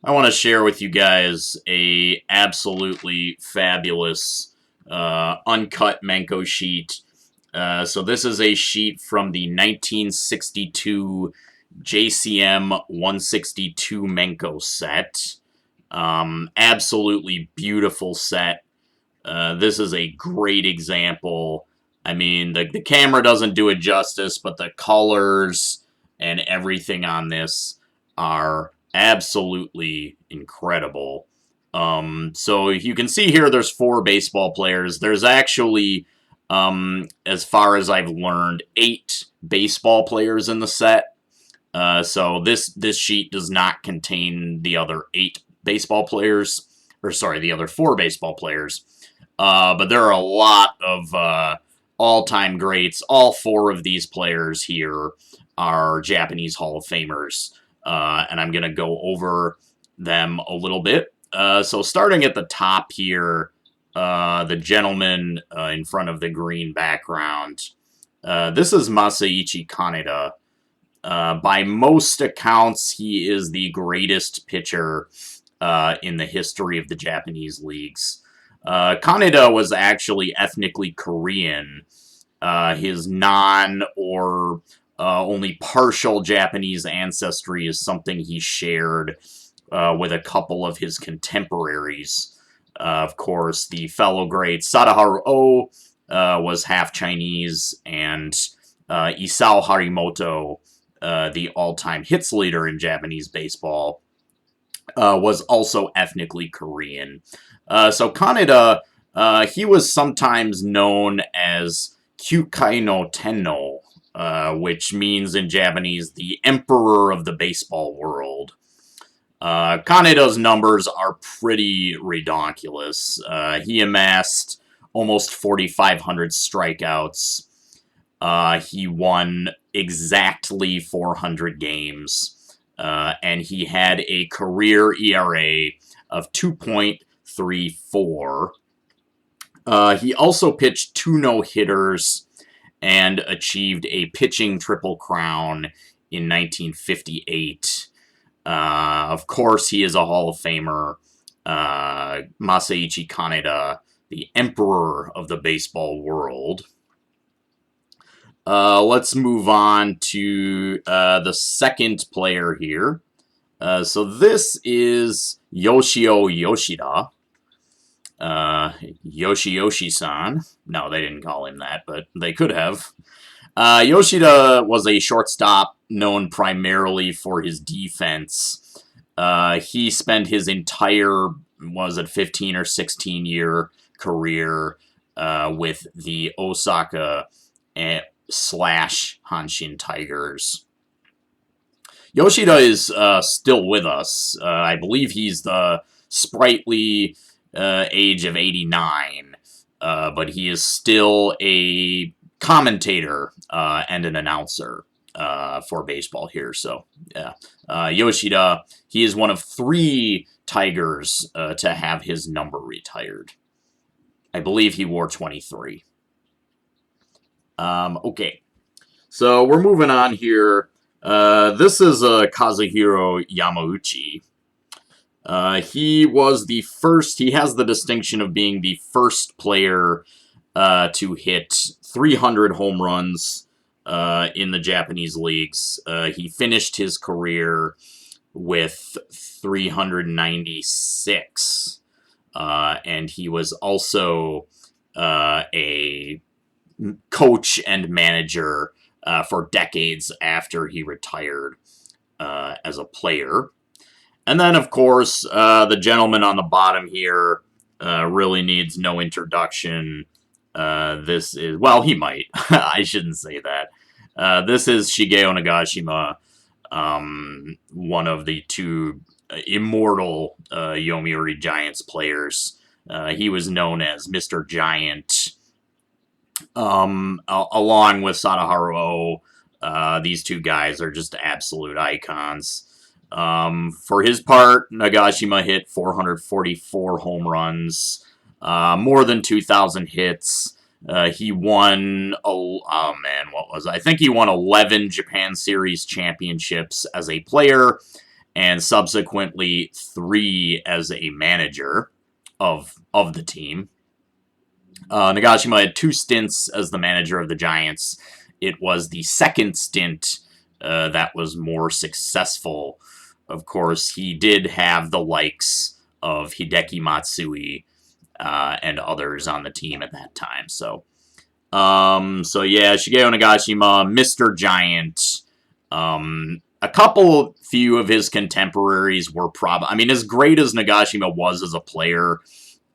I want to share with you guys a absolutely fabulous uncut Menko sheet. So this is a sheet from the 1962 JCM 162 Menko set. Absolutely beautiful set. This is a great example. I mean, the camera doesn't do it justice, but the colors and everything on this are absolutely incredible. So you can see here there's 4 baseball players. There's actually, as far as I've learned, 8 baseball players in the set. So this sheet does not contain the other 8 baseball players, or sorry, the other 4 baseball players. But there are a lot of all-time greats. All 4 of these players here are Japanese Hall of Famers, and I'm going to go over them a little bit. So starting at the top here, the gentleman in front of the green background, this is Masaichi Kaneda. By most accounts, he is the greatest pitcher in the history of the Japanese leagues. Kaneda was actually ethnically Korean. His non or only partial Japanese ancestry is something he shared with a couple of his contemporaries. Of course, the fellow great Sadaharu Oh was half Chinese, and Isao Harimoto, the all-time hits leader in Japanese baseball, was also ethnically Korean. So Kaneda, he was sometimes known as Kyukai no Tenno, which means in Japanese the Emperor of the Baseball World. Kaneda's numbers are pretty redonkulous. He amassed almost 4,500 strikeouts. He won exactly 400 games, and he had a career ERA of 2.34. He also pitched 2 no-hitters and achieved a pitching triple crown in 1958. Of course, he is a Hall of Famer. Masaichi Kaneda, the Emperor of the Baseball World. Let's move on to the second player here. So this is Yoshio Yoshida. Yoshi-san. No, they didn't call him that, but they could have. Yoshida was a shortstop known primarily for his defense. He spent his entire, 15 or 16 year career with the Osaka slash Hanshin Tigers. Yoshida is still with us. I believe he's the sprightly age of 89, but he is still a commentator and an announcer for baseball here. So, yeah. Yoshida, he is one of 3 Tigers to have his number retired. I believe he wore 23. Okay, so we're moving on here. This is Kazuhiro Yamauchi. He was the first, he has the distinction of being the first player to hit 300 home runs in the Japanese leagues. He finished his career with 396. And he was also a coach and manager for decades after he retired as a player. And then, of course, the gentleman on the bottom here really needs no introduction. This is, well, he might. I shouldn't say that. This is Shigeo Nagashima, one of the 2 immortal Yomiuri Giants players. He was known as Mr. Giant. Along with Sadaharu Oh, these 2 guys are just absolute icons. For his part, Nagashima hit 444 home runs, more than 2,000 hits. He won, I think he won 11 Japan Series championships as a player, and subsequently 3 as a manager of the team. Nagashima had 2 stints as the manager of the Giants. It was the second stint that was more successful. Of course, he did have the likes of Hideki Matsui and others on the team at that time. So yeah, Shigeo Nagashima, Mr. Giant. A few of his contemporaries were probably, I mean, as great as Nagashima was as a player,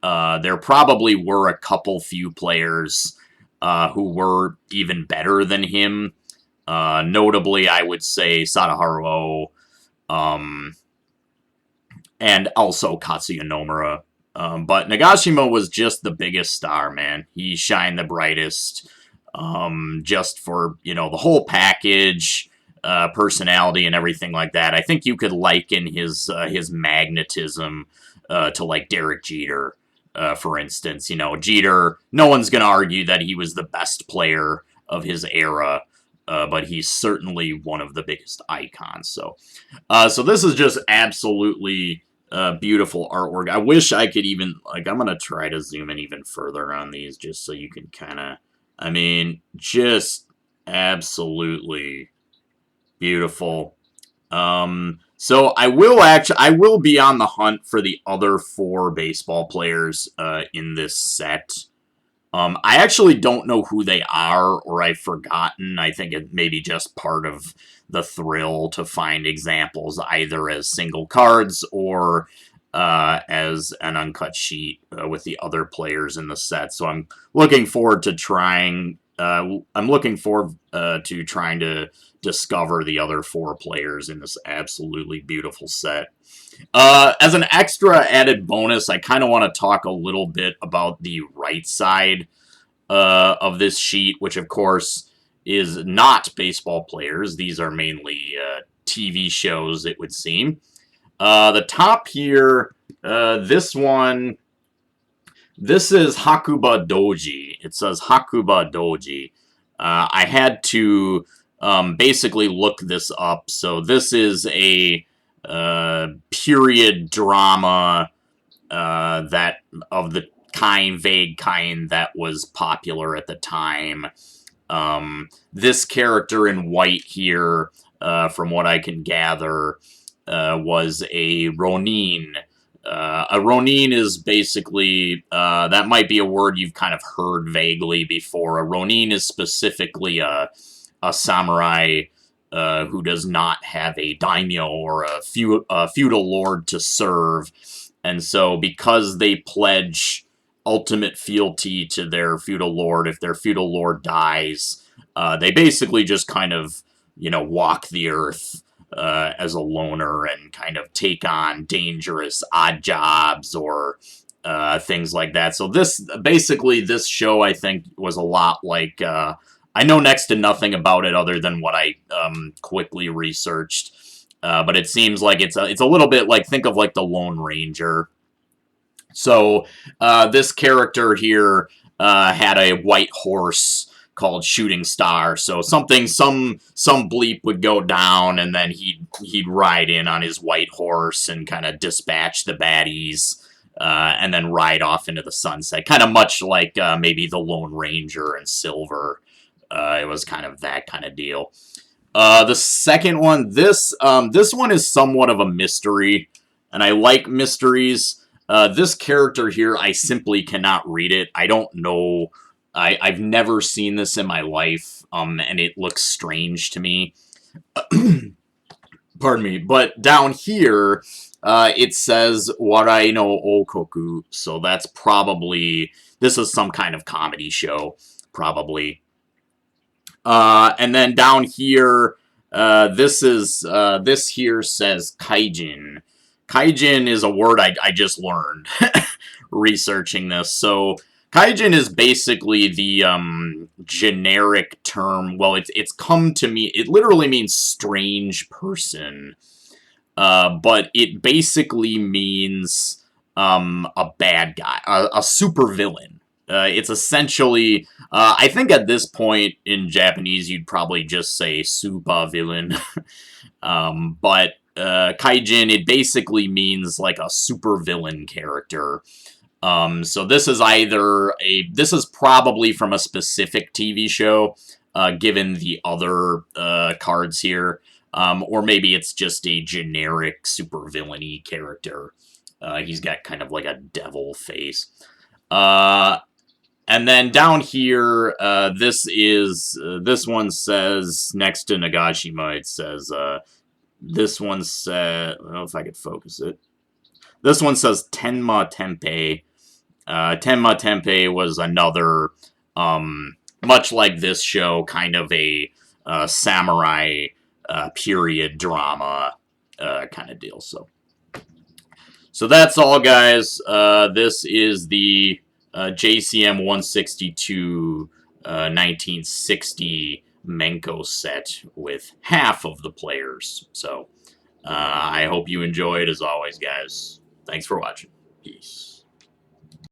there probably were a few players who were even better than him. Notably, I would say Sadaharu and also Katsuya Nomura. But Nagashima was just the biggest star, man. He shined the brightest, just for, the whole package, personality and everything like that. I think you could liken his magnetism to, like, Derek Jeter, for instance. Jeter, no one's going to argue that he was the best player of his era, but he's certainly one of the biggest icons. So this is just absolutely beautiful artwork. I wish I could even, I'm going to try to zoom in even further on these just so you can kind of, just absolutely beautiful. So I will be on the hunt for the other 4 baseball players in this set. I actually don't know who they are, or I've forgotten. I think it may be just part of the thrill to find examples, either as single cards or as an uncut sheet with the other players in the set. So I'm looking forward to trying. To discover the other 4 players in this absolutely beautiful set. As an extra added bonus, I kind of want to talk a little bit about the right side of this sheet, which of course is not baseball players. These are mainly TV shows, it would seem. The top here, this is Hakuba Doji. It says Hakuba Doji. I had to basically look this up. So this is a period drama that of the vague kind that was popular at the time. This character in white here, from what I can gather, was a Ronin. A Ronin is basically, that might be a word you've kind of heard vaguely before. A Ronin is specifically a samurai who does not have a daimyo or a feudal lord to serve. And so because they pledge ultimate fealty to their feudal lord, if their feudal lord dies, they basically just kind of, walk the earth as a loner and kind of take on dangerous odd jobs or things like that. So this show, I think, was a lot like, I know next to nothing about it other than what I quickly researched, but it seems like it's a little bit like, think of like the Lone Ranger. So this character here had a white horse called Shooting Star. So some bleep would go down, and then he'd ride in on his white horse and kind of dispatch the baddies, and then ride off into the sunset. Kind of much like maybe the Lone Ranger and Silver. It was kind of that kind of deal. The second one, this one is somewhat of a mystery, and I like mysteries. This character here, I simply cannot read it. I don't know. I've never seen this in my life, and it looks strange to me. Pardon me. But down here, it says Warai no Okoku, so that's probably, this is some kind of comedy show, probably. And then down here, this here says Kaijin. Kaijin is a word I just learned researching this. So Kaijin is basically the generic term. Well, it's come to me. It literally means strange person, but it basically means a bad guy, a supervillain. It's essentially, I think at this point in Japanese, you'd probably just say super villain. But Kaijin, it basically means like a supervillain character. So this is this is probably from a specific TV show, given the other cards here, or maybe it's just a generic supervillainy character. He's got kind of like a devil face. And then down here, this one says next to Nagashima, it says this one said, I don't know if I could focus it. This one says Tenma Tempei. Tenma Tempei was another, much like this show, kind of a samurai period drama kind of deal. So that's all, guys. This is the JCM 162 1960 Menko set with half of the players. So I hope you enjoyed, as always, guys. Thanks for watching. Peace.